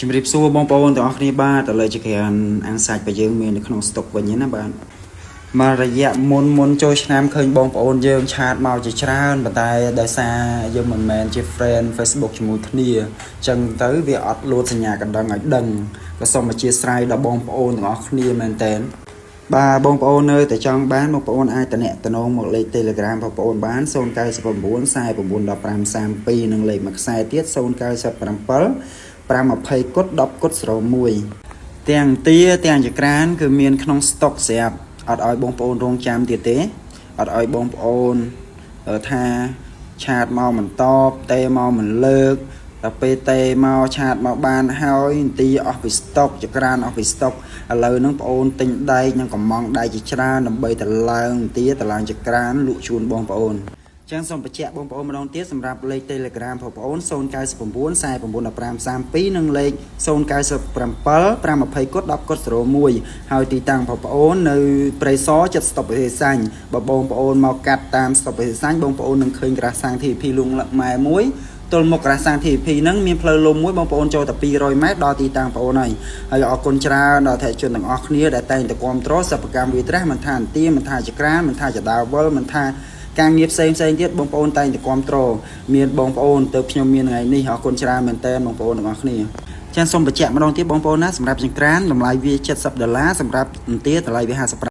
ជំរាបសួរបងប្អូនទាំងអស់គ្នាបាទឥឡូវជាគេអាំងសាច់របស់យើងមាននៅក្នុងស្តុកវិញណាបាទមករយៈមុនចូលឆ្នាំឃើញបងប្អូនយើងឆាតមកជាច្រើនប៉ុន្តែដោយសារយើងមិនមែនជា friend Facebook ជាមួយគ្នាអញ្ចឹងទៅវាអត់លោតសញ្ញាកណ្ដឹងឲ្យដឹងក៏សូមអធិស្ឋានដល់បងប្អូនទាំងអស់គ្នាមែនតើបាទបងប្អូននៅតែចង់បានបងប្អូនអាចតំណមកលេខ Telegram បងប្អូនបាន099 49 15 32និងលេខមួយខ្សែទៀត097 520 គុត 10 គុត 01ទាំងទាទាំងចក្រានគឺមានក្នុងស្តុកស្រាប់អត់ឲ្យបងប្អូនរងចាំទៀតទេអត់ឲ្យបងប្អូនថាឆាតមកមិនតបទេមកមិនលើកដល់ពេលទេមកឆាតមកបានហើយទាអស់ពីស្តុកចក្រានអស់ពីស្តុកឥឡូវហ្នឹងបងប្អូនទិញដែកនិងកំងដែកជាច្រើនដើម្បីតឡើងទាតឡើងចក្រានលក់ជូនបងប្អូនចឹងសូមបញ្ជាក់បងប្អូនម្ដងទៀតសម្រាប់លេខ Telegram បងប្អូន099 49 15 32និងលេខ097 520 គុត 10 គុត 01ហើយទីតាំងបងប្អូននៅព្រៃសរចិត្តស្តុបវិសាញ់បើបងប្អូនមកកាត់តាមស្តុបវិសាញ់បងប្អូននឹងឃើញក្រាស់សាំង TP លងម៉ែមួយទល់មុខក្រាស់សាំង TP ហ្នឹងមានផ្លូវលំមួយបងប្អូនចូលតែ200 ម៉ែត្រដល់ទីតាំងបងប្អូនហើយអរគុណច្រើនដល់ថែជនទាំងអស់គ្នាដែលតែងតែគាំទ្រសិប្បកម្មវាត្រាស់មិនថាអន្ទាមិនថាចក្រានមិនថាចដាវលមិនថាការងារផ្សេងទៀតបងប្អូនតែងតែគាំទ្រមានបងប្អូនទៅខ្ញុំមានថ្ងៃនេះអរគុណច្រើនមែនតើបងប្អូនទាំងអស់គ្នាចា៎សូមបញ្ជាក់ម្ដងទៀតបងប្អូនណាសម្រាប់ចង្ក្រានតម្លៃវា$70សម្រាប់អន្ទាតម្លៃវា55